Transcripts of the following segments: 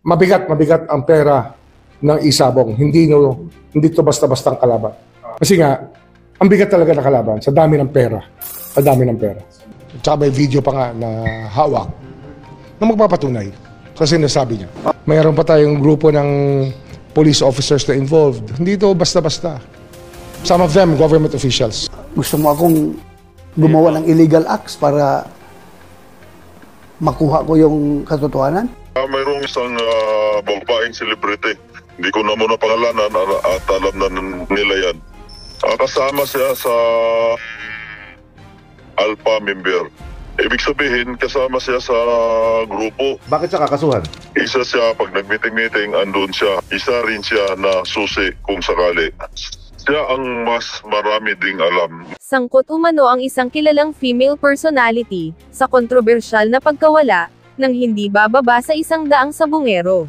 mabigat ang pera ng Isabong. Hindi to basta-bastang kalaban. Kasi nga, ang bigat talaga na kalaban sa dami ng pera. Sa dami ng pera. Tsaka may video pa nga na hawak na magpapatunay sa sinasabi niya. Mayroon pa tayong grupo ng police officers na involved. Hindi to basta-basta. Some of them, government officials. Gusto mo akong gumawa ng illegal acts para makuha ko yung katotohanan? Mayroong isang babaeng celebrity. Hindi ko na muna pangalanan at alam na nila yan. Kasama siya sa Alpha member. Ibig sabihin, kasama siya sa grupo. Bakit siya kakasuhan? Isa siya, pag nag-meeting-meeting, andun siya. Isa rin siya na susi kung sakali. Siya ang mas marami ding alam. Sangkot umano ang isang kilalang female personality sa kontrobersyal na pagkawala ng hindi bababa sa 100 sabungero.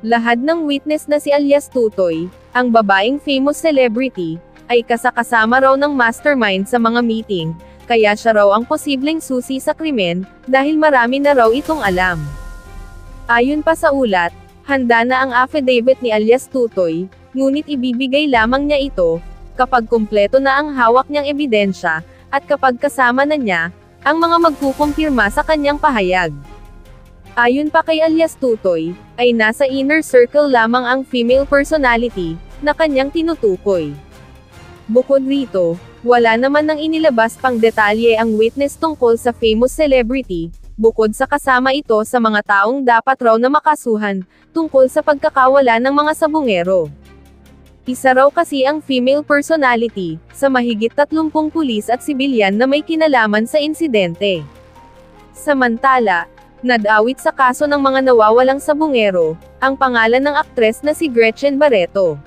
Lahat ng witness na si alias Tutoy, ang babaeng famous celebrity, ay kasama raw ng mastermind sa mga meeting, kaya siya raw ang posibleng susi sa krimen dahil marami na raw itong alam. Ayon pa sa ulat, handa na ang affidavit ni alias Tutoy, ngunit ibibigay lamang niya ito kapag kumpleto na ang hawak niyang ebidensya at kapag kasama na niya ang mga magkukumpirma sa kanyang pahayag. Ayon pa kay alias Tutoy, ay nasa inner circle lamang ang female personality na kanyang tinutukoy. Bukod rito, wala naman nang inilabas pang detalye ang witness tungkol sa famous celebrity, bukod sa kasama ito sa mga taong dapat raw na makasuhan tungkol sa pagkakawala ng mga sabungero. Isa raw kasi ang female personality sa mahigit 30 pulis at sibilyan na may kinalaman sa insidente. Samantala, nadawit sa kaso ng mga nawawalang sabungero ang pangalan ng aktres na si Gretchen Barreto.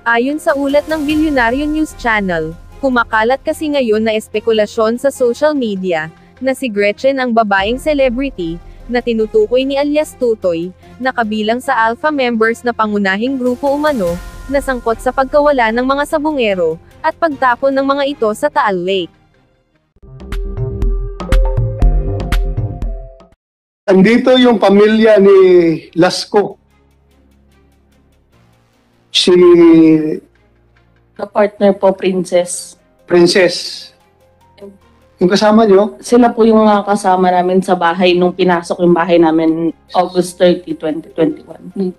Ayon sa ulat ng Bilyonaryo News Channel, kumakalat kasi ngayon na espekulasyon sa social media na si Gretchen ang babaeng celebrity na tinutukoy ni alias Tutoy, na kabilang sa Alpha members na pangunahing grupo umano na sangkot sa pagkawala ng mga sabungero at pagtapon ng mga ito sa Taal Lake. Andito yung pamilya ni Lasco. Si Ka-partner po, Princess. Princess. Yung kasama nyo? Sila po yung mga kasama namin sa bahay nung pinasok yung bahay namin August 30, 2021.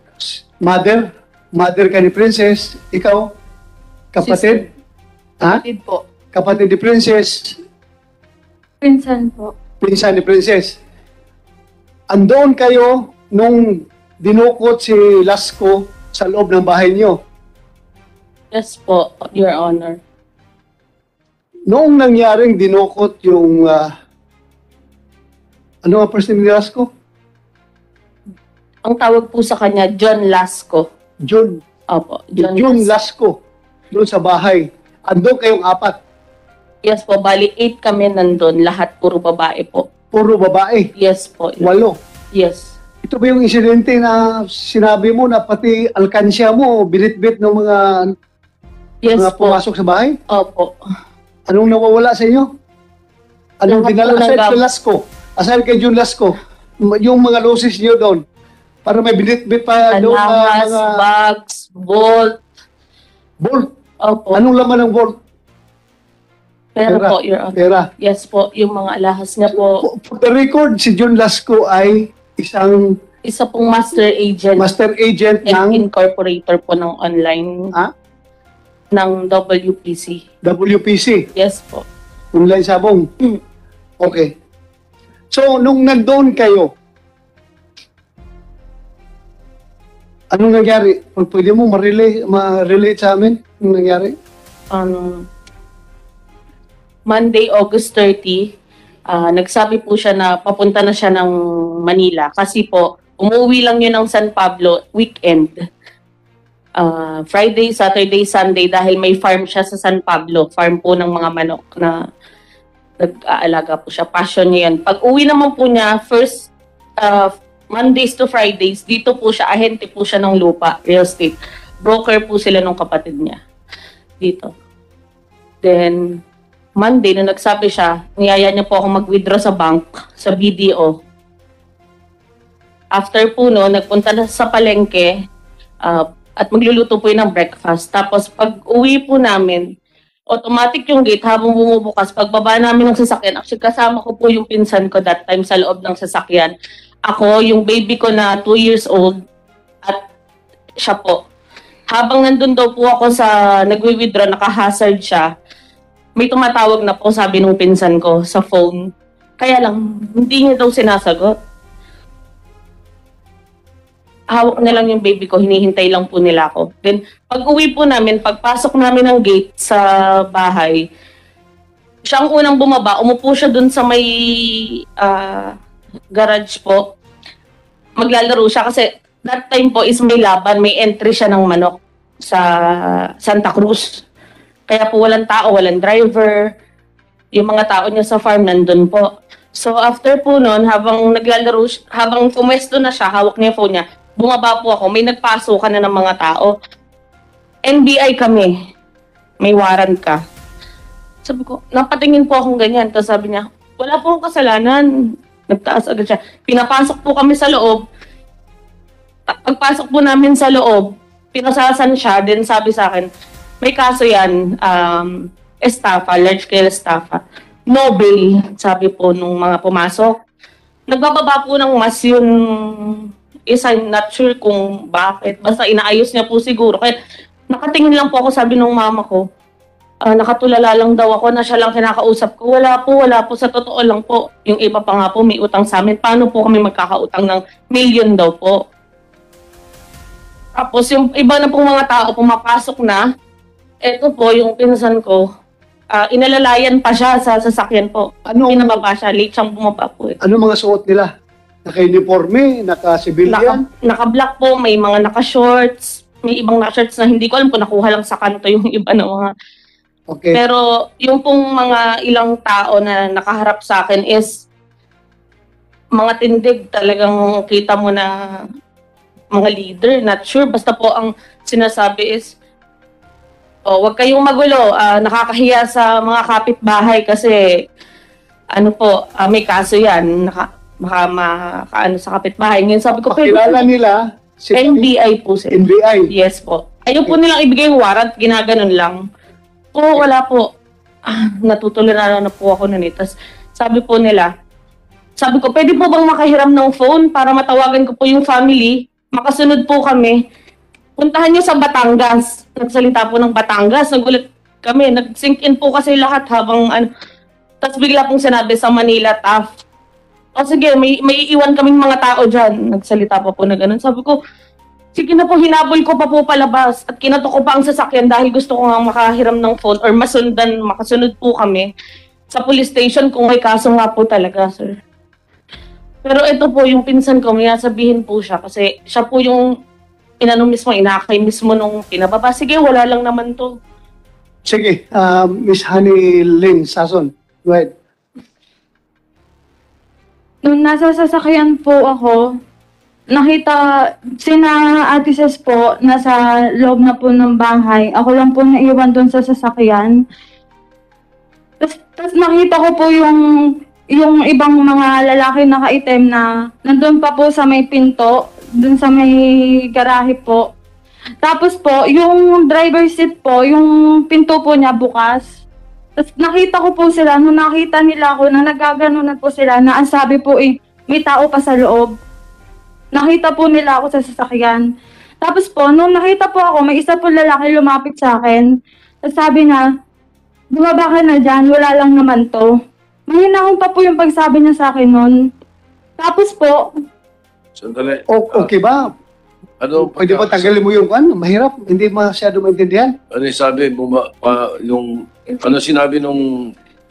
Mother? Mother ka ni Princess? Ikaw? Kapatid? Ha? Kapatid po. Kapatid ni Princess? Pinsan po. Pinsan ni Princess? Andoon kayo nung dinukot si Lasco sa loob ng bahay niyo? Yes po, Your Honor. Noong nangyaring dinukot yung ano ang first name ni Lasco? Ang tawag po sa kanya, John Lasco. John. Opo, John Lasco. Doon sa bahay. Andun kayong 4. Yes po, bali 8 kami nandun. Lahat puro babae po. Puro babae. Yes po. 8. Yes. Ito ba yung insidente na sinabi mo na pati alkansya mo binitbit ng mga Yes mga po. pumasok sa bahay? Opo. Anong nawawala sa inyo? Anong Lahat dinala po ng aside kay gamit. Lasco? Aside kay John Lasco, yung mga losses niyo doon, para may binitbit pa doon na Alahas, mga bags, bolt. bolt. Opo. Anong laman ng bolt? Pero Pera. po, Your Honor. Pera. Yes po, yung mga alahas niya po. For the record, si John Lasco ay isang Isa pong master agent master agent and ng incorporator po ng online ng WPC. WPC, Yes po. Online Sabong. Okay. So, nung nandoon kayo, anong nangyari? Pwede mo ma-relate sa amin? Anong nangyari? Monday, August 30, nagsabi po siya na papunta na siya ng Manila kasi po, umuwi lang yun ng San Pablo weekend. Friday, Saturday, Sunday dahil may farm siya sa San Pablo. Farm po ng mga manok na nag-aalaga po siya. Passion niya yan. Pag uwi naman po niya, first Mondays to Fridays, dito po siya, ahente po siya ng lupa, real estate. Broker po sila ng kapatid niya. Dito. Then, Monday, nung nagsabi siya, niyaya niya po ako mag-withdraw sa bank, sa BDO. After po no, nagpunta na sa palengke at magluluto po yun ng breakfast. Tapos pag uwi po namin, automatic yung gate habang bumubukas. Pagbaba namin ng sasakyan, actually kasama ko po yung pinsan ko that time sa loob ng sasakyan. Ako, yung baby ko na 2 years old, at siya po. Habang nandun daw po ako sa nagwi-withdraw, naka-hazard siya, may tumatawag na po, sabi nung pinsan ko sa phone. Kaya lang, hindi niya daw sinasagot. Hawak na lang yung baby ko, hinihintay lang po nila ako. Then, pag uwi po namin, pagpasok namin ng gate sa bahay, siya ang unang bumaba, umupo siya dun sa may garage po. Maglalaro siya kasi that time po is may laban, may entry siya ng manok sa Santa Cruz. Kaya po walang tao, walang driver. Yung mga tao niya sa farm nandun po. So after po nun, habang naglalaro, habang pumwesto na siya, hawak niya yung phone niya, bumaba po ako, may nagpasukan na ng mga tao. NBI kami, may warrant ka. Sabi ko, napatingin po akong ganyan. Tapos sabi niya, wala po akong kasalanan. Nagtaas agad siya. Pinapasok po kami sa loob. Pagpasok po namin sa loob, pinasasan siya, then sabi sa akin, may kaso yan, estafa, large-scale estafa. No bail, sabi po nung mga pumasok. Nagbababa po ng mas yun, is I'm not sure kung bakit. Basta inaayos niya po siguro. Kaya nakatingin lang po ako, sabi nung mama ko, nakatulala lang daw ako na siya lang kinakausap ko. Wala po. Sa totoo lang po. Yung iba pa nga po may utang sa amin. Paano po kami magkakautang ng million daw po? Tapos yung iba na pong mga tao pumapasok na, eto po yung pinsan ko, inalalayan pa siya sa sasakyan po. Pinababa siya, late siyang bumaba po. Ano mga suot nila? Naka-uniforme, naka-civilian? Naka-black po, may mga naka-shorts, may ibang naka-shorts na hindi ko alam kung nakuha lang sa kanto yung iba na mga. Okay. Pero yung pong mga ilang tao na nakaharap sa akin is mga tindig, talagang kita mo na mga leader, not sure. Basta po ang sinasabi is, wag kayong magulo, nakakahiya sa mga kapitbahay kasi ano po, may kaso yan, baka makaano sa kapitbahay. Ngayon sabi ko, Pakilala nila si NBI po sir. NBI. Yes po. Ayaw po nilang ibigay yung warrant, ginaganon lang. Wala po. Natutulala na po ako nun eh. Tas sabi po nila, sabi ko, pwede po bang makahiram ng phone para matawagan ko po yung family? Makasunod po kami. Puntahan niyo sa Batangas. Nagsalita po ng Batangas. Nagulat kami. Nag-sync in po kasi lahat habang ano. Tapos bigla pong sinabi sa Manila, tough. O sige, may iwan kaming mga tao dyan. Nagsalita pa po na ganun. Sabi ko, sige na po, hinabol ko pa po palabas. At kinatok ko pa ang sasakyan dahil gusto ko nga makahiram ng phone or makasunod po kami sa police station kung may kaso nga po talaga, sir. Pero ito po, yung pinsan ko, may sabihin po siya kasi siya po yung inakay mismo nung pinababa. Sige, wala lang naman to. Sige, Miss Honey Lynn Sason, go ahead. Nung nasa sasakyan po ako, nakita sina Ate Ses po nasa loob na po ng bahay. Ako lang po naiwan doon sa sasakyan. Tapos nakita ko po yung ibang mga lalaki nakaitim na nandun pa po sa may pinto, dun sa may garahe po. Tapos po, yung driver seat po, yung pinto po niya bukas. Tapos nakita ko po sila, nung nakita nila ako, na nagaganunan po sila, na ang sabi po may tao pa sa loob. Nakita po nila ako sa sasakyan. Tapos po, nung nakita po ako, may isa po lalaki lumapit sa akin. Tapos sabi niya, bumaba ka na dyan, wala lang naman to. Mahinahon pa po yung pagsabi niya sa akin nun. Tapos po, Sandali. Okay ba? Ano Pwede ba tanggalin mo yung ano? Mahirap, hindi masyado maintindihan. Ano yung sabi, ano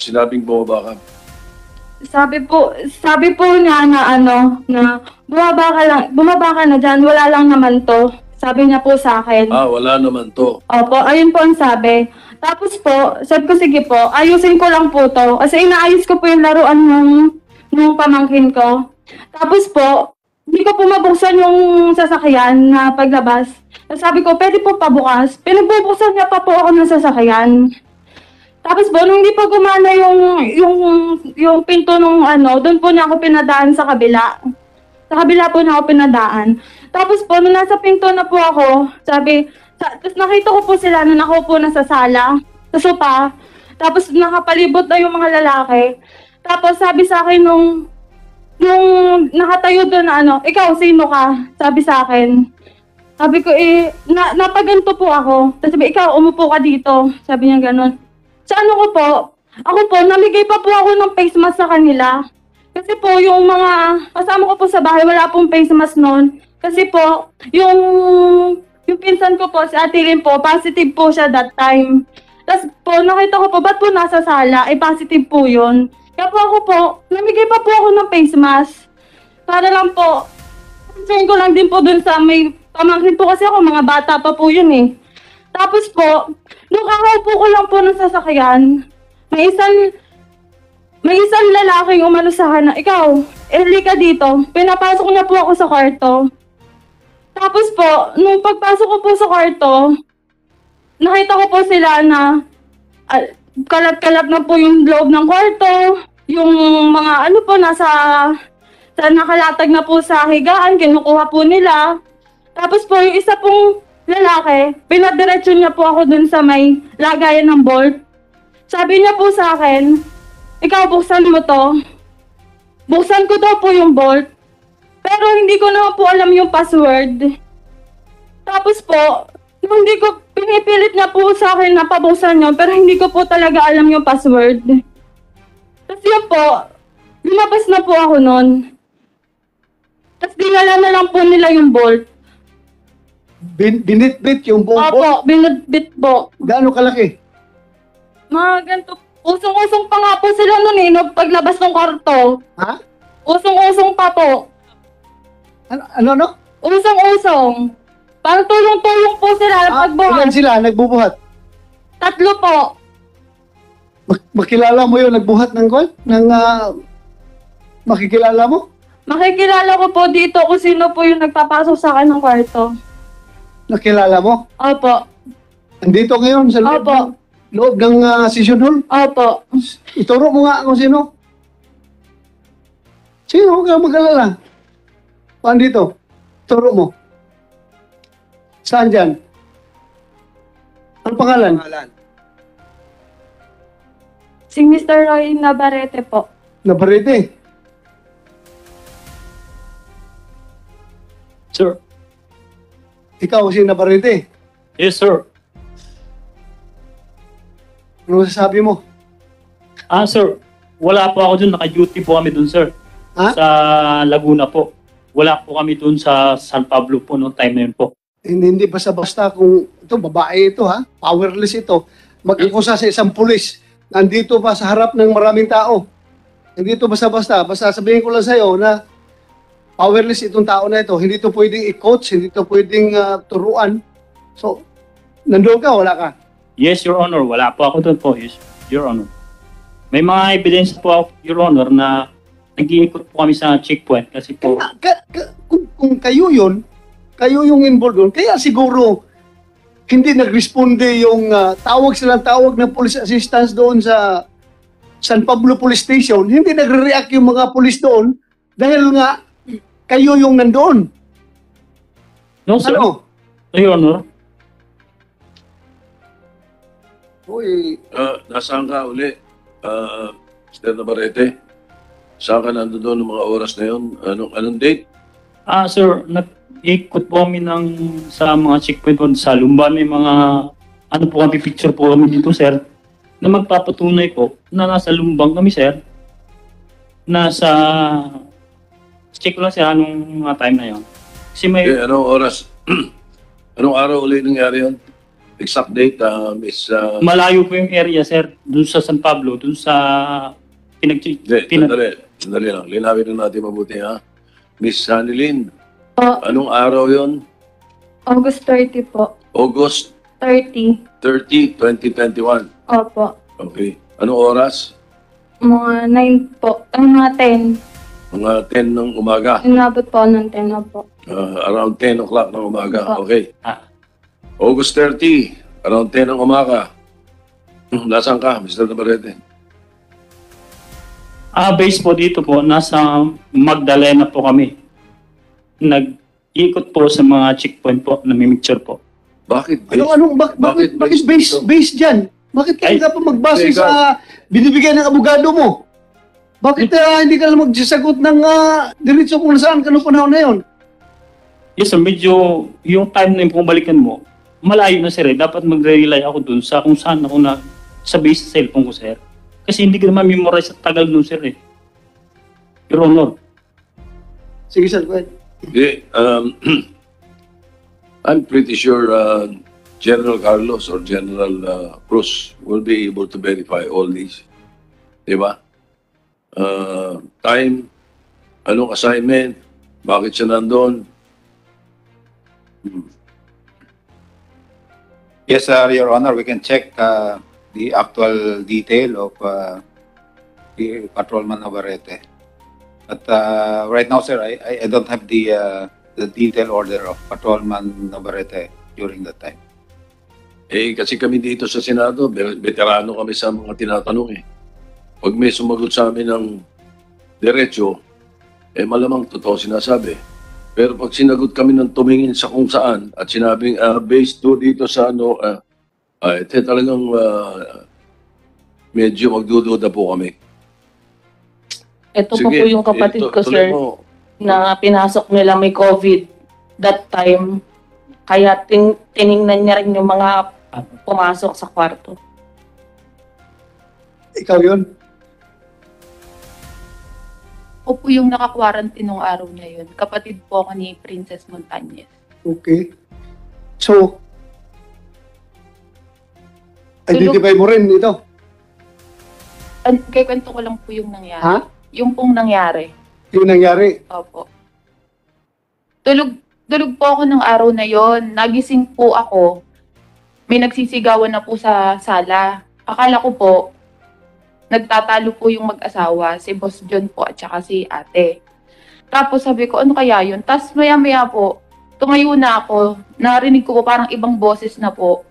sinabing bumaba ka? sabi po niya na na bumaba ka na dyan, wala lang naman to. Sabi niya po sa akin. Wala naman to. Opo, ayun po ang sabi. Tapos po, sabi ko sige po, ayusin ko lang po to. Kasi inaayos ko po yung laruan nung pamangkin ko. Tapos po, hindi ko po mabuksan yung sasakyan na paglabas. Sabi ko, pwede po pabukas. Pinagbubuksan niya pa po ako ng sasakyan. Tapos po, nung hindi pa gumana yung pinto nung doon po niya ako pinadaan sa kabila. Sa kabila po na ako pinadaan. Tapos po, nung nasa pinto na po ako, tapos nakita ko po sila na nakaupo na sa sala, sa sopa. Tapos nakapalibot na yung mga lalaki. Tapos sabi sa akin nung nakatayo doon na ikaw, sino ka? Sabi sa akin. Sabi ko, napaganto po ako. Tapos sabi, ikaw, umupo ka dito. Sabi niya ganun. Sa ano ko po, ako po, namigay pa po ako ng face mask sa kanila. Kasi po, yung mga kasama ko po sa bahay, wala pong face mask noon. Kasi po, yung pinsan ko po, si Ate Lynn po, positive po siya that time. Tapos po, nakita ko po, ba't po nasa sala? Positive po yun. Kaya po ako po, namigay pa po ako ng face mask. Para lang po, concern ko lang din po dun sa may pamangkin po kasi ako, mga bata pa po yun eh. Tapos po, nung kakaupo ko lang po ng sasakyan, may isang lalaking umano sa akin na, ikaw, ka dito. Pinapasok niya po ako sa kwarto. Tapos po, nung pagpasok ko po sa kwarto, nakita ko po sila na kalat-kalat na po yung loob ng kwarto. Yung mga nakalatag na po sa higaan, kinukuha po nila. Tapos po, yung isa pong lalaki, pinadiretso niya po ako dun sa may lagayan ng bolt. Sabi niya po sa akin, ikaw, buksan mo to. Buksan ko daw po yung bolt. Pero hindi ko naman po alam yung password. Tapos po, hindi ko pinipilit niya po sa akin na pabuksan yun, pero hindi ko po talaga alam yung password. Tapos yun po, lumabas na po ako nun. Tapos dinala na lang po nila yung bolt. Binitbit yung buong bolt? Opo, binitbit po. Gaano kalaki? Mga ganito, usong-usong pa nga po sila nun eh, nung paglabas ng kwarto. Ha? Usong-usong pa po. Ano? Usong-usong. Parang tulong-tulong po sila Ilan pagbuhat. sila nagbubuhat? 3 po. Makilala mo yun, nagbuhat ng gold? Makikilala mo? Makikilala ko po dito kung sino po yung nagpapasok sa akin ng kwarto. Nakilala mo? Opo. Andito ngayon sa Opo. loob ng session hall? Opo. Ituro mo nga kung sino. Sino? Huwag kang mag-alala. Paano dito? Turo mo. Saan dyan? Ang pangalan? Si Mr. Roy Navarrete po. Navarrete. Sir. Ikaw si Navarrete. Yes, sir. Ano sasabi mo? Sir. Wala po ako dun. Naka-duty po kami dun, sir. Ha? Sa Laguna po. Wala po kami dun sa San Pablo po noong time na yun po. Hindi basta-basta kung ito, babae ito ha, powerless ito, mag-akusa sa isang pulis, nandito pa sa harap ng maraming tao. Hindi ito basta-basta, basta sabihin ko lang sa'yo na powerless itong tao na ito, hindi ito pwedeng i-coach, hindi ito pwedeng turuan. So, nandoon ka, wala ka? Yes, Your Honor. Wala po ako dun po. Yes, Your Honor. May mga evidence po ako, Your Honor, na nag-iikot po kami sa checkpoint kasi po... Kung kayo yun, kayo yung involved doon, kaya siguro hindi nag-responde yung tawag ng police assistance doon sa San Pablo Police Station, hindi nagre-react yung mga police doon dahil nga kayo yung nandoon. No, sir. Ano? Your Honor. Uy, Nasaan ka uli? Mr. Navarrete? Saan ka nandoon ng mga oras na yun? Anong date? Sir, nag-ikot po kami sa mga checkpoint po sa Lumban. May mga, po kami, picture po kami dito, sir, na magpapatunay po na nasa Lumbang kami, sir. Check ko lang sir, anong mga time na yun. Kasi may, Anong oras? Anong araw uli nangyari yun? Exact date, Miss... malayo po yung area, sir, dun sa San Pablo, dun sa Sandali lang. Linawin na natin mabuti, ha? Miss Hanilyn, Po, anong araw yon? August 30 po. August 30. 30, 2021. Opo. Okay. Anong oras? Mga 9 po. Mga 10. Mga 10 ng umaga. Inabot po ng 10 na po. Around 10 o'clock ng umaga. Opo. Okay. August 30, around 10 ng umaga. Nasaan ka, Mr. Navarrete? Base po dito po, nasa Magdalena po kami. nag-ikot po sa mga checkpoint po, namimicture po. Bakit? Bakit based base dyan? Bakit Ay, ka pa magbase teka. sa binibigay ng abogado mo? Bakit hindi ka lang magsasagot ng diretso kung nasaan ka nung panahon na yun? Yes sir, medyo yung time na yung pumabalikan mo, malayo na sir eh. Dapat magre-rely ako dun sa kung saan ako na sa base sa cellphone ko sir. Kasi hindi ko naman memorize sa tagal dun sir eh. Your Honor. Sige sir, go ahead. Okay, I'm pretty sure General Carlos or General Cruz will be able to verify all these. Diba? Time, anong assignment, bakit siya nandun? Yes, Your Honor, we can check the actual detail of the Patrolman Navarrete. But right now, sir, I don't have the detailed order of Patrolman Navarrete during that time. Eh, kasi kami dito sa Senado, veterano kami sa mga tinatanong eh. Pag may sumagot sa amin ng diretso, eh malamang totoo sinasabi. Pero pag sinagot kami ng tumingin sa kung saan at sinabing based to dito sa ano, talagang medyo magdududa po kami. Ito po Sige, po yung kapatid ko, tuloy sir, mo. na pinasok nila may COVID that time. Kaya tiningnan niya rin yung mga pumasok sa kwarto. Ikaw yun? Ako po yung naka-quarantine nung araw na yun. Kapatid po ako ni Princess Montañez. Okay. So, identify mo rin ito. Kaya kwento ko lang po yung nangyari. Ha? Yung pong nangyari. Yung nangyari. Opo. Tulog po ako ng araw na yon. Nagising po ako. May nagsisigawan na po sa sala. Akala ko po, nagtatalo po yung mag-asawa, si Boss John po at saka si ate. Tapos sabi ko, ano kaya yun? Tapos maya-maya po, tumayo na ako. Narinig ko po parang ibang boses na po.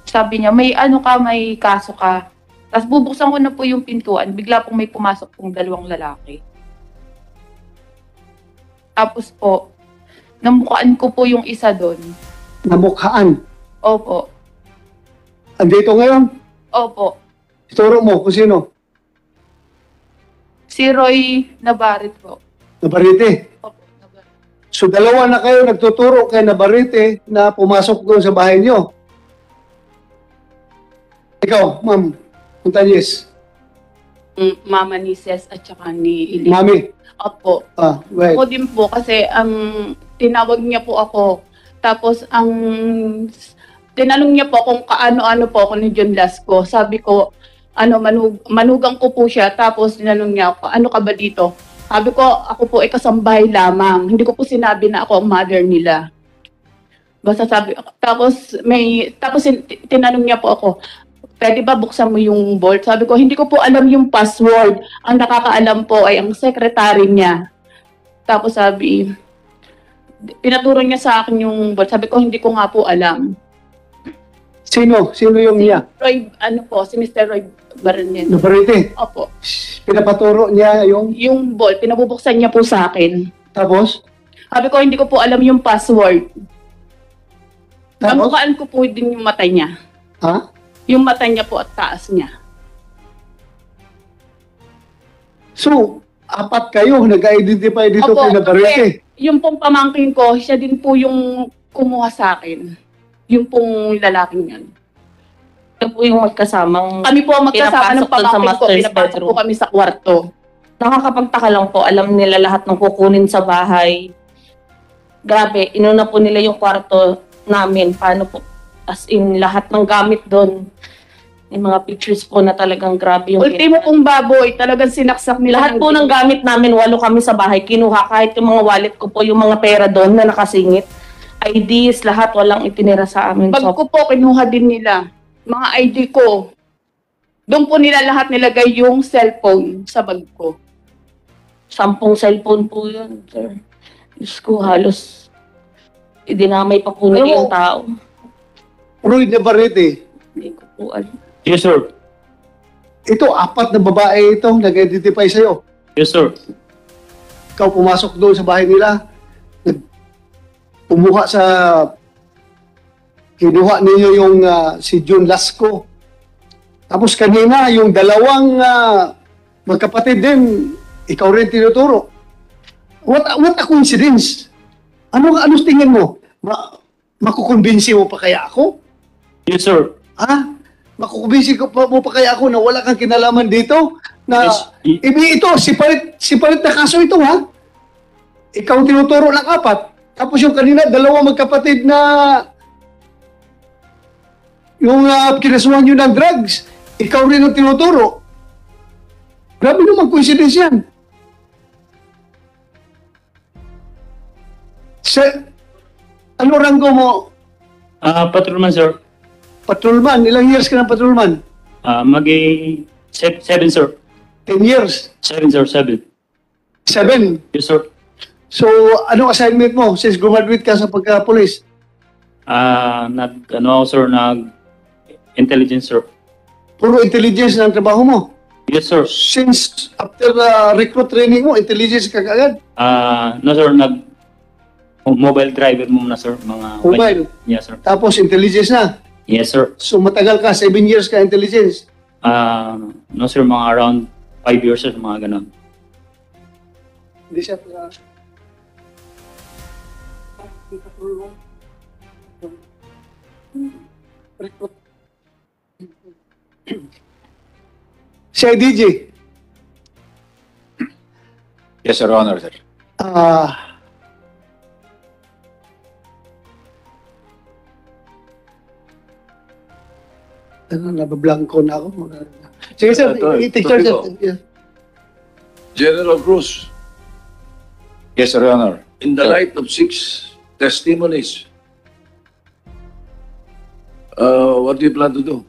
Sabi niya, may ano ka, may kaso ka. Tapos bubuksan ko na po yung pintuan. Bigla pong may pumasok pong dalawang lalaki. Tapos po, namukhaan ko po yung isa doon. Namukhaan. Opo. Andito ngayon. Opo. Ituro mo kung sino. Si Roy Navarrete po. Navarrete. Opo, Navarrete. So dalawa na kayo nagtuturo kay Navarrete na pumasok doon sa bahay niyo. Ikaw, Ma'am Montañez. Mama ni Ces at saka ni Ili. Mami. Opo. Right. Ako din po kasi tinawag niya po ako. Tapos tinanong niya po kung kaano-ano po ako ni John Lasco. Sabi ko, manugang ko po siya. Tapos tinanong niya ako, ano ka ba dito? Sabi ko, ako po ay kasambahay lamang. Hindi ko po sinabi na ako ang mother nila. Basta sabi, tapos tinanong niya po ako, pwede ba buksan mo yung vault? Sabi ko, hindi ko po alam yung password. Ang nakakaalam po ay ang secretary niya. Tapos sabi, pinaturo niya sa akin yung vault. Sabi ko, hindi ko nga po alam. Sino? Sino yung niya? Roy, si Mr. Roy Baronet. Navarrete. Opo. Pinapaturo niya yung... Yung vault, pinabubuksan niya po sa akin. Tapos? Sabi ko, hindi ko po alam yung password. Tapos? Kamukhaan ko po din yung mata niya. Ha? Yung mata niya po at taas niya. So, apat kayo nag-identify dito Opo, kay Navarrete. Yung pong pamangkin ko, siya din po yung kumuha sa akin. Yung pong lalaking yan. Ito po yung magkasamang Kami po ang magkasama ng pinapasok dun sa pamangkin ko. master's Pinapasok bedroom. po kami sa kwarto. Nakakapagtaka lang po, alam nila lahat ng kukunin sa bahay. Grabe, inuna po nila yung kwarto namin. Paano po? As in, lahat ng gamit doon. Yung mga pictures po na talagang grabe yung... Ultimo pong baboy, talagang sinaksak nila. Lahat po ng gamit namin, 8 kami sa bahay, kinuha. Kahit yung mga wallet ko po, yung mga pera doon na nakasingit. IDs, lahat walang itinira sa amin. Bag ko po, kinuha din nila. Mga ID ko. Doon po nila lahat nilagay yung cellphone sa bag ko. 10 cellphone po yun, sir. Diyos ko, halos idinamay pa po nila yung tao. Roy Navarrete. Hindi ko po alam. Yes, sir. Ito, apat na babae ito nag-identify sa'yo. Yes, sir. ikaw pumasok doon sa bahay nila, kumuha sa, kinuha ninyo yung si June Lasco. Tapos kanina, yung dalawang magkapatid din, ikaw rin tinuturo. What a coincidence. Ano tingin mo? Makukumbinsi mo pa kaya ako? Yes, sir. Makukumbinsi mo pa kaya ako na wala kang kinalaman dito? Na, Yes. ito, sipalit na kaso ito, ha? Ikaw tinuturo ng 4. Tapos yung kanina, dalawa magkapatid na yung kinasuhan nyo ng drugs, ikaw rin ang tinuturo. Grabe naman coincidence yan. Ano ranggo mo? Patrolman, sir. Patrolman. Ilang years ka ng patrolman? Seven, sir. 10 years. 7, sir. 7. 7. Yes, sir. So, anong assignment mo since graduate ka sa pagka-police? Intelligence, sir. Puro intelligence na ang trabaho mo. Yes, sir. Since after recruit training mo, intelligence ka agad? No, sir. Mobile driver muna, sir. Mobile? Yes, sir. Tapos intelligence na? Yes, sir. So matagal ka, 7 years ka intelligence? No, sir. Mga around 5 years, sir. Mga ganun. Hindi siya... Si IDG? Yes, Your Honor, sir. Nabablanko na ako. Sige, sir. I-take charge. Yeah. General Cruz, Yes, Your Honor. in the light of 6 testimonies, what do you plan to do?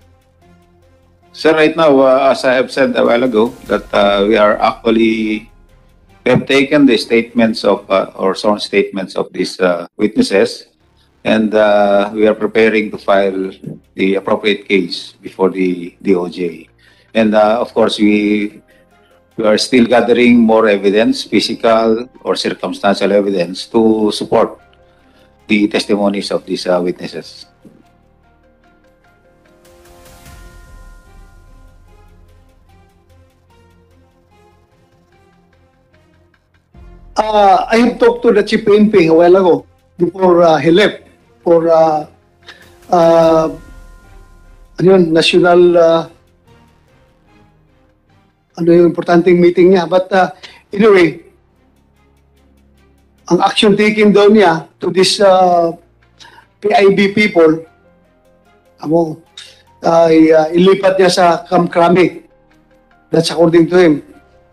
Sir, right now, as I have said a while ago, that we have taken the statements of, or sworn statements of these witnesses, and we are preparing to file the appropriate case before the DOJ. And of course, we are still gathering more evidence, physical or circumstantial evidence, to support the testimonies of these witnesses. I have talked to the Chief PNP a while ago before he left for national yung importanteng meeting niya. But anyway, ang action taken daw niya to this PIB people, ilipat niya sa Camp Crame. That's according to him,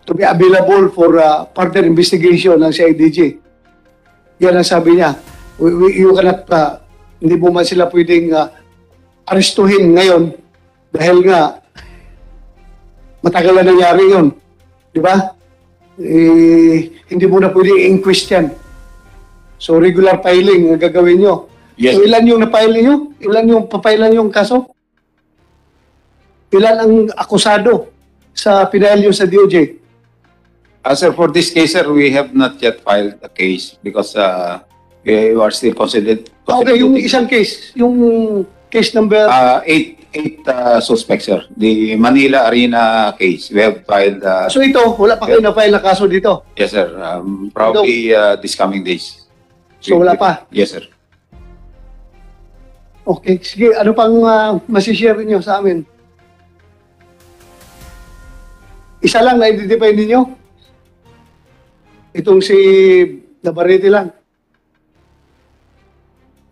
to be available for further investigation ng CIDG. Yan ang sabi niya. You cannot, hindi mo man sila pwedeng arestuhin ngayon dahil nga matagal na nangyari yun. Di ba? Hindi mo na pwedeng inquest yan. So regular filing ang gagawin nyo. Yes. So ilan yung na-file nyo? Ilan yung papailan yung kaso? Ilan ang akusado sa pinahil nyo sa DOJ? Sir, for this case, sir, we have not yet filed a case because we are still considered. Okay, yung isang case, yung case number... Eight suspects, sir. The Manila Arena case, we have filed. So ito, wala pa kayo na-file na kaso dito? Yes, sir. Probably this coming days. So wala pa? Yes, sir. Okay, sige. Ano pang masishare niyo sa amin? Isa lang na-identify ninyo? Itong si Navarrete lang?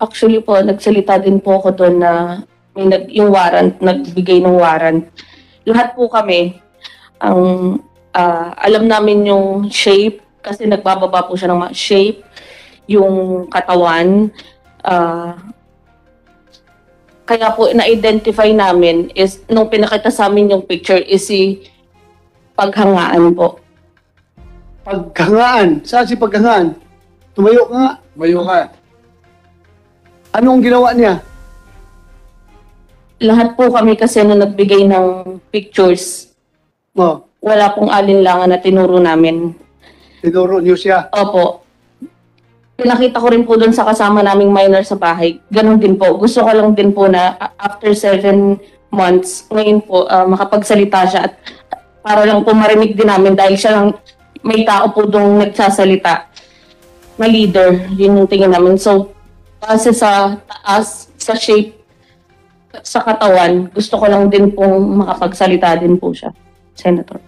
Actually po, nagsalita din po ako doon na yung warrant, nagbigay ng warrant. Lahat po kami, alam namin yung shape, kasi nagbababa po siya ng shape, yung katawan. Kaya po, na-identify namin is, nung pinakita sa amin yung picture, is si Paghangaan po. Paghangaan? Saan si Paghangaan? Tumayo ka nga. Mayo ka. Anong ginawa niya? Lahat po kami kasi nung nagbigay ng pictures, Oh. wala pong alinlangan na tinuro namin. Tinuro niyo siya. Opo. Pinakita ko rin po doon sa kasama naming minor sa bahay. Ganon din po. Gusto ko lang din po na after 7 months, ngayon po makapagsalita siya at para lang po marinig din namin dahil siya lang may tao po doon nagsasalita na leader. Yun yung tingin namin. So, kasi sa taas, sa shape, sa katawan, gusto ko lang din pong makapagsalita din po siya, Senator.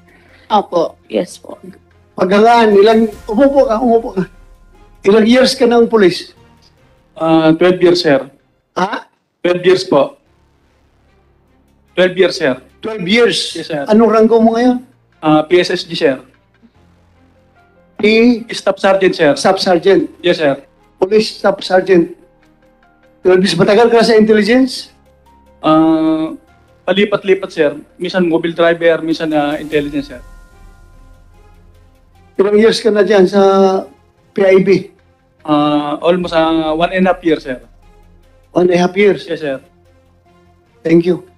Opo. Yes po. Paghangaan, umupo ka. Ilang years ka ng pulis? 12 years, sir. Ha? 12 years po. 12 years, sir. 12 years? Yes, sir. Anong ranggo mo ngayon? PSSG, sir. Staff Sergeant, sir. Staff Sergeant. Yes, sir. Police Staff Sergeant. 12 years. Matagal ka sa intelligence? Palipat-lipat, sir. Minsan mobile driver, minsan intelligence, sir. Ilang years ka na dyan sa PIB? Almost 1.5 years, sir. 1.5 years? Yes, sir. Thank you.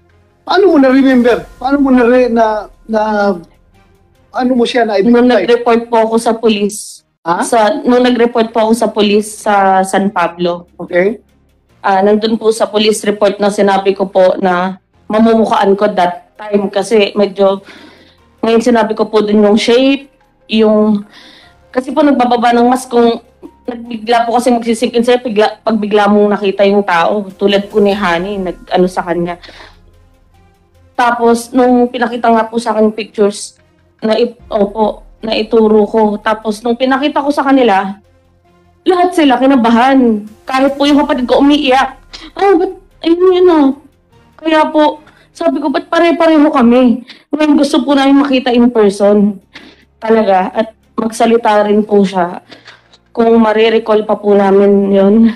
Paano mo na-remember? Paano mo ano mo siya Nung na-identify? nag-report po ako sa police, nung nag-report po ako sa police sa San Pablo, Okay. nandun po sa police report na sinabi ko po na mamumukaan ko that time kasi medyo, ngayon sinabi ko po dun yung shape, kasi po nagbababa ng mask kung nagbigla po kasi magsisingkin sa'yo pag bigla mong nakita yung tao, tulad po ni Hani, nag-ano sa kanya. Tapos, nung pinakita nga po sa akin pictures, na ituro ko. Tapos, nung pinakita ko sa kanila, lahat sila kinabahan. Kahit po yung kapatid ko umiiyak. Ba't, ayun. Kaya po, sabi ko, ba't pare-pareho kami? Ngayon gusto po namin makita in person. Talaga. At magsalita rin po siya. Kung marirecall pa po namin yun.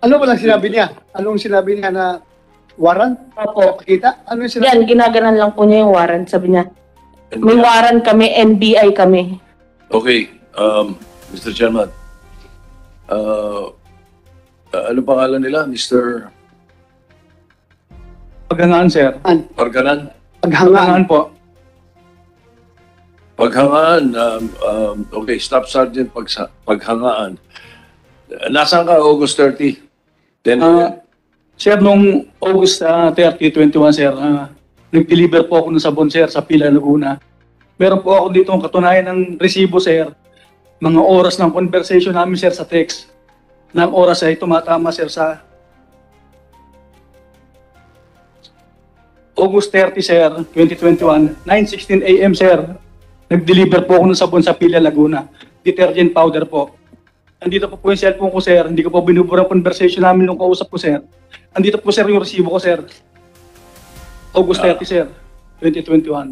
Ano ba lang sinabi niya? Anong sinabi niya na warrant? Opo. Pakita? Ano yung sinabi? Yan, ginaganan lang po niya yung warrant. Sabi niya, may warrant kami, NBI kami. Okay, Mr. Chairman. Ano pangalan nila? Mr. Paghangaan, sir. Parganan? Paghangaan po. Paghangaan, okay, Staff Sergeant Paghangaan. Nasaan ka August 30? Then, Sir, nung August 30, 21, sir, nag-deliver po ako ng sabon, sir, sa Pila, Laguna. Meron po ako dito ang katunayan ng resibo, sir. Mga oras ng conversation namin, sir, sa text. Ng oras ay tumatama, sir, sa August 30, sir, 2021, 9:16 a.m., sir. Nag-deliver po ako ng sabon sa Pila, Laguna. Detergent powder po. Andito po yung cellphone ko, sir. Hindi ko po binubura ang conversation namin nung kausap ko, sir. Andito po, sir, yung resibo ko, sir. August 30, sir, 2021.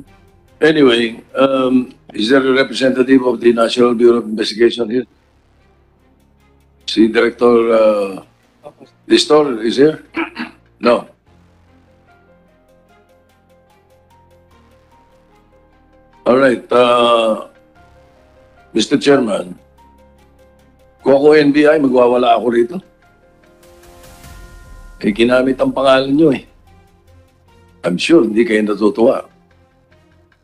anyway, is there a representative of the National Bureau of Investigation here? Si Director Distor is here? No. All right, Mr. Chairman, kung ako NBI, magwawala ako rito. Eh, ginamit ang pangalan nyo eh. I'm sure hindi kayo natutuwa.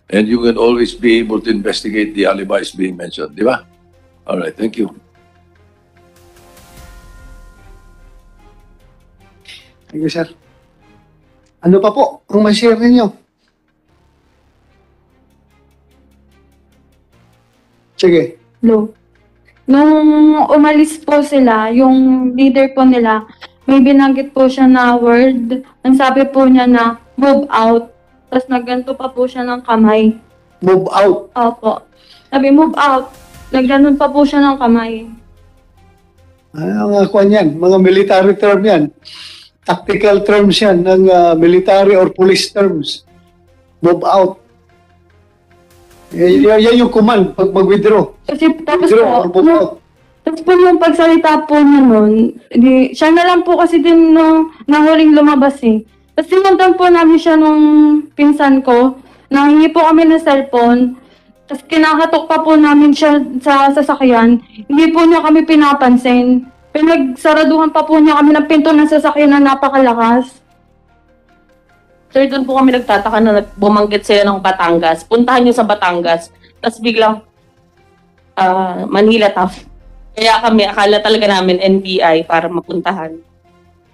And you can always be able to investigate the alibis being mentioned, di ba? All right, thank you. Thank you, sir. Ano pa po ang ma-share ninyo? Sige. Hello. Nung umalis po sila, yung leader po nila, may binanggit po siya na word. Ang sabi po niya na move out. Tapos nagganto pa po siya ng kamay. Move out? Opo. Sabi move out. Nagganon pa po siya ng kamay. Mga kwan yan, mga military term yan. Tactical terms yan ng military or police terms. Move out. Yan yung command pag mag-withdraw. Kasi tapos Withdraw or po, move out. tapos po yung pagsalita po niya nun, siya na lang po kasi din na huling lumabas eh. Tapos sinundan po namin siya nung pinsan ko, nahingi po kami ng cellphone, tapos kinakatok pa po namin siya sa sasakyan, hindi po niya kami pinapansin. Pinagsaraduhan pa po niya kami ng pinto ng sasakyan na napakalakas. Sir, doon po kami nagtataka na bumanggit sila ng Batangas. Puntahan niyo sa Batangas. Tapos biglang, Manila TAF. Kaya kami, akala talaga namin NBI para mapuntahan.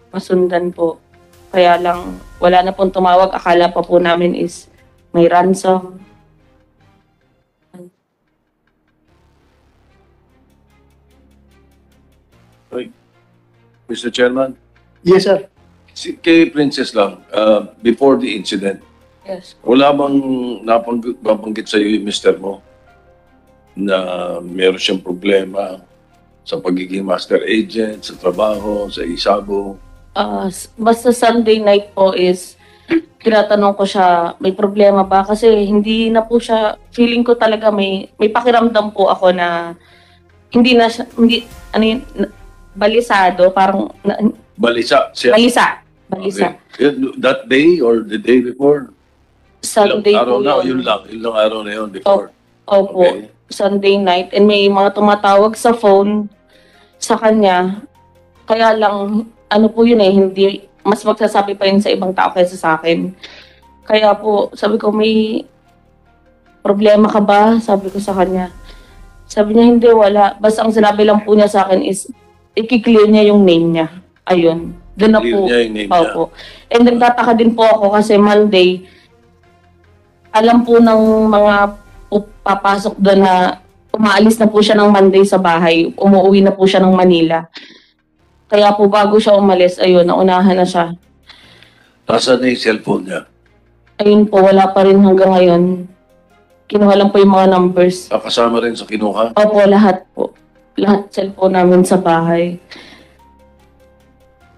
Masundan po. Kaya lang, wala na pong tumawag. Akala pa po namin is may ransom. Mr. Chairman, Yes, sir. kay Princess lang, before the incident, Yes. wala bang nabanggit sa iyo yung mister mo na meron siyang problema sa pagiging master agent, sa trabaho, sa isabo? Basta Sunday night po is tinatanong ko siya, may problema ba? Kasi hindi na po siya, feeling ko talaga may pakiramdam po ako na hindi na siya, hindi, ano yun, balisado, parang, Balisa siya? balisa. Okay. That day or the day before? Sunday Ilang araw po na, yun. yun lang araw na yun before. Opo, Okay. Sunday night. And may mga tumatawag sa phone sa kanya. Kaya lang, ano po yun hindi, mas magsasabi pa yun sa ibang tao kaysa sa akin. Kaya po, sabi ko, may problema ka ba? Sabi ko sa kanya. Sabi niya, hindi, wala. Basta ang sinabi lang po niya sa akin is, i-clear niya yung name niya. Ayun. Doon na Clear po. niya yung name niya. Opo. And nagtataka din po ako kasi Monday, alam po ng mga papasok doon na umaalis na po siya ng Monday sa bahay. Umuwi na po siya ng Manila. Kaya po bago siya umalis, ayun, naunahan na siya. Nasaan na yung cellphone niya? Ayun po, wala pa rin hanggang ngayon. Kinuha lang po yung mga numbers. Kasama rin sa kinuha? Opo, lahat po. Lahat cellphone namin sa bahay.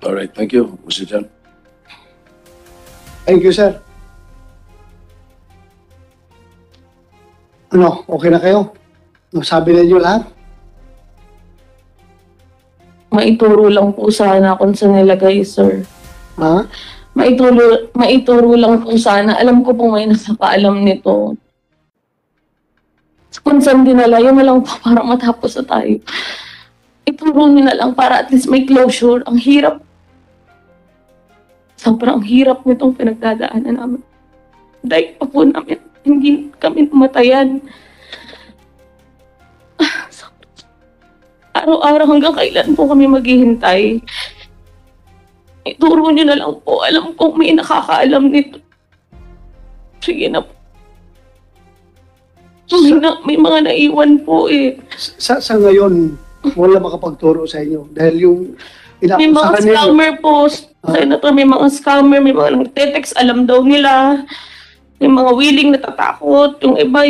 Alright, thank you, Mr. Chan. Thank you, sir. Ano, okay na kayo? Sabi na niyo lahat? Maituro lang po sana kung saan nilagay, sir. Ha? Maituro lang po sana. Alam ko po may nakakaalam nito. Kung saan dinala, yun na lang po para matapos na tayo. Ituro niyo na lang para at least may closure. Ang hirap. Sobrang hirap nitong pinagdadaanan namin. Dahil pa po namin, hindi kami namatayan. Araw-araw hanggang kailan po kami maghihintay. Ituro niyo na lang po. Alam kong may nakakaalam nito. Sige na po. May mga naiwan po eh. Sa ngayon, wala makapagturo sa inyo. Dahil yung May mga inaakusahan ninyo, scammer po. Senator, may mga scammer, may mga nagte-text, alam daw nila. May mga willing natatakot. Yung iba,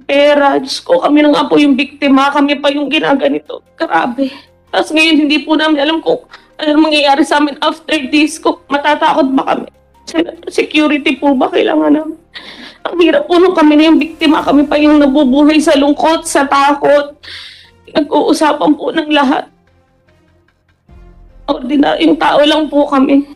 pera. Diyos ko, kami na nga po yung biktima. Kami pa yung ginaganito. Grabe. Tapos ngayon, hindi po namin alam kung ano mangyayari sa amin after this. Kung matatakot ba kami. Security po ba kailangan namin? Ang hirap po nung kami na yung biktima. Kami pa yung nabubuhay sa lungkot, sa takot. Nag-uusapan po ng lahat. Ordinaryong tao lang po kami.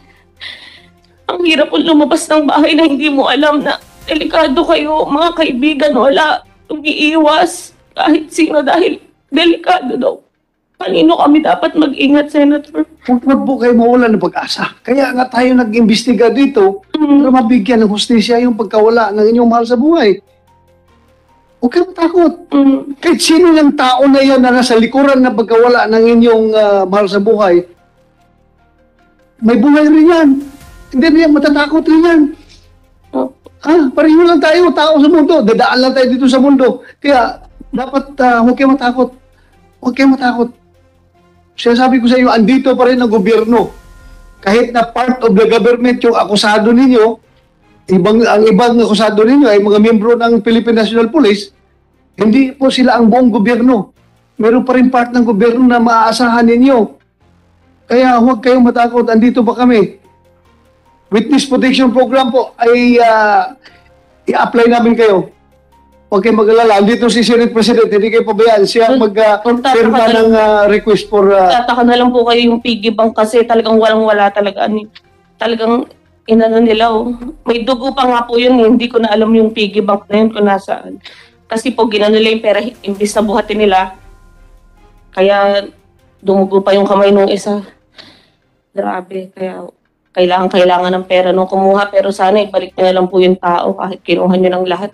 Ang hirap po lumabas ng bahay na hindi mo alam na delikado kayo, mga kaibigan, wala, umiiwas, kahit sino dahil delikado daw. Kanino kami dapat mag-ingat, Senator? huwag po kayo mawalan ng pag-asa. Kaya nga tayo nag-imbestiga dito para mabigyan ng hustisya yung pagkawala ng inyong mahal sa buhay. Huwag kayo matakot. Kahit sino ng tao na yan na nasa likuran ng pagkawala ng inyong mahal sa buhay, may buhay rin yan. Hindi rin yan, matatakot rin yan. Pareho lang tayo, tao sa mundo. Dadaan lang tayo dito sa mundo. Kaya, dapat huwag kayo matakot. Huwag kayo matakot. Sinasabi ko sa iyo, andito pa rin ang gobyerno. Kahit na part of the government yung akusado ninyo, ang ibang akusado ninyo ay mga miyembro ng Philippine National Police, hindi po sila ang buong gobyerno. Meron pa rin part ng gobyerno na maaasahan ninyo. Kaya huwag kayong matakot, andito pa kami. Witness Protection Program po ay i-apply namin kayo. Huwag kayong mag-alala. Andito si Senate President, hindi kayo pabayaan. Siya mag-firma ng request for... Tataka na lang po kayo yung piggy bank kasi talagang walang-wala talaga. Talagang inano nila. May dugo pa nga po yun. Hindi ko na alam yung piggy bank na yun kung nasaan. Kasi po ginano nila yung pera, imbis na buhatin nila. Kaya dumugo pa yung kamay nung isa. Grabe. Kaya kailangan ng pera nung kumuha. Pero sana ibalik nyo na lang po yung tao kahit kinuha nyo ng lahat.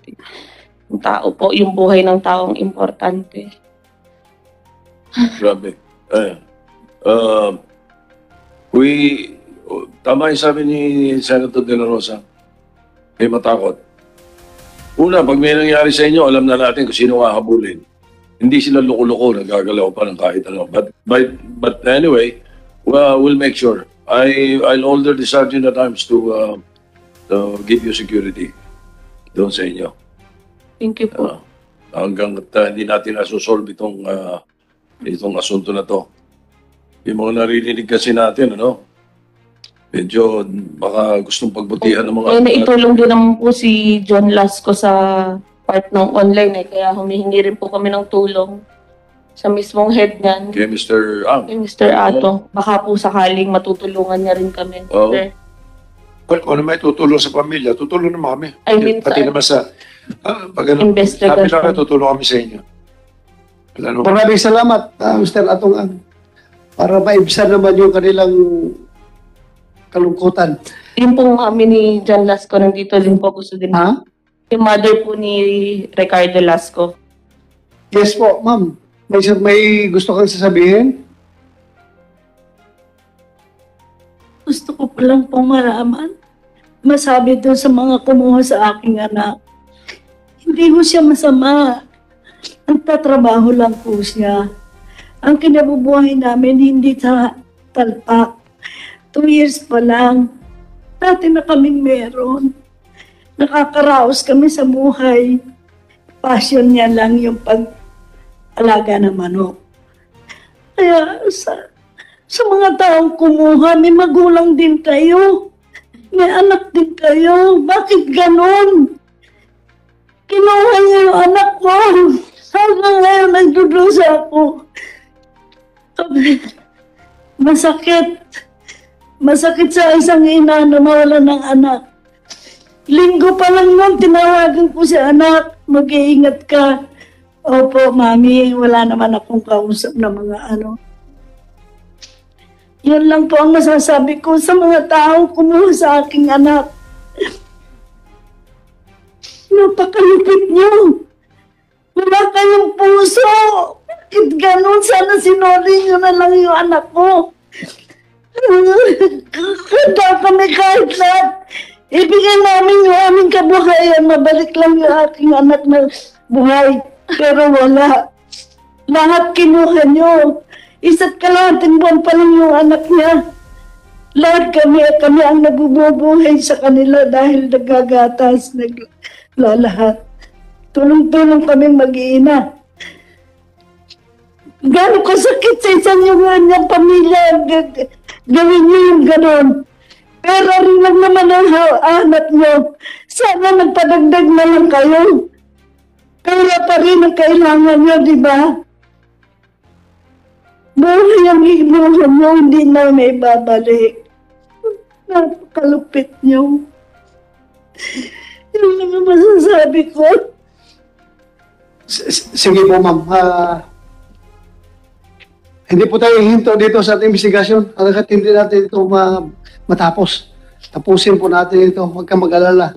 Yung tao po, yung buhay ng taong importante. Grabe. Tama yung sabi ni Senator De La Rosa. May matakot. Una, pag may nangyari sa inyo, alam na natin kung sino hahabulin. Hindi sila loko-loko, nagagalaw pa ng kahit ano. But anyway, we'll make sure. I'll order the Sergeant at Arms to give you security doon sa inyo. Thank you po. Hanggang hindi natin nasusolve itong asunto na to. Yung mga naririnig kasi natin, medyo baka gustong pagbutihan ng mga... Naitulong din naman po si John Lasco sa part ng online kaya humihingi rin po kami ng tulong sa mismong head niyan. Kay Mr. Ang. Kay Mr. Ato. Baka po sakaling matutulungan niya rin kami. Oo. Sir. Well, kung ano may tutulong sa pamilya, tutulong naman kami. I mean, pati naman sa... pag ano, Investigation. sabi na tutulong kami sa inyo. Wala naman. Maraming salamat, Mr. Atong Ang. Para maibsan naman yung kanilang kalungkutan. Yung pong mami ni John Lasco nandito din po, gusto din. Ha? Yung mother po ni Ricardo Lasco. Yes po, ma'am. May gusto kang sasabihin? Gusto ko pa lang pong malaman, masabi doon sa mga kumuha sa aking anak. Hindi ko siya masama. Nagtatrabaho lang po siya. Ang kinabubuhay namin hindi sa talpak. 2 years pa lang. Dati na kaming meron. Nakakaraos kami sa buhay. Passion niya lang yung pag-alaga ng manok. Kaya sa mga taong kumuha, may magulang din kayo. May anak din kayo. Bakit ganon? Kinuha niya yung anak ko. Hanggang ngayon, nagdudusa ako. Masakit. Masakit sa isang ina na mawala ng anak. Linggo pa lang nun, tinawagan ko si anak. Mag-iingat ka. Opo, mami, wala naman akong kausap na mga ano. Yan lang po ang masasabi ko sa mga taong kumuha sa aking anak. Napakalupit niyo. Wala kayong puso. Bakit ganun? Sana sinuri niyo na lang yung anak ko. Kanda kami kahit lahat. Ibigay namin yung aming kabuhayan. Mabalik lang yung aking anak na buhay. Pero wala. Lahat kinuha niyo. Isa't kalahating buwan pa lang yung anak niya. Lahat kami ang nabubuhay sa kanila dahil nagagatas, naglalahat. Tulong-tulong kami mag-iina. Gano'n kasakit sa isang yung niyang pamilya, gawin niyo yung gano'n. Pero rin lang naman ang anak niyo. Sana nagpadagdag na lang kayo. Pero pa rin ang kailangan niyo, di ba? Buhay ang ibuhan niyo, hindi na may babalik. Napakalupit niyo. Yun lang ang masasabi ko. Sige po, ma'am. Hindi po tayo hinto dito sa ating investigasyon. Hanggat hindi natin ito matapos. Tapusin po natin ito. Huwag kang mag-alala.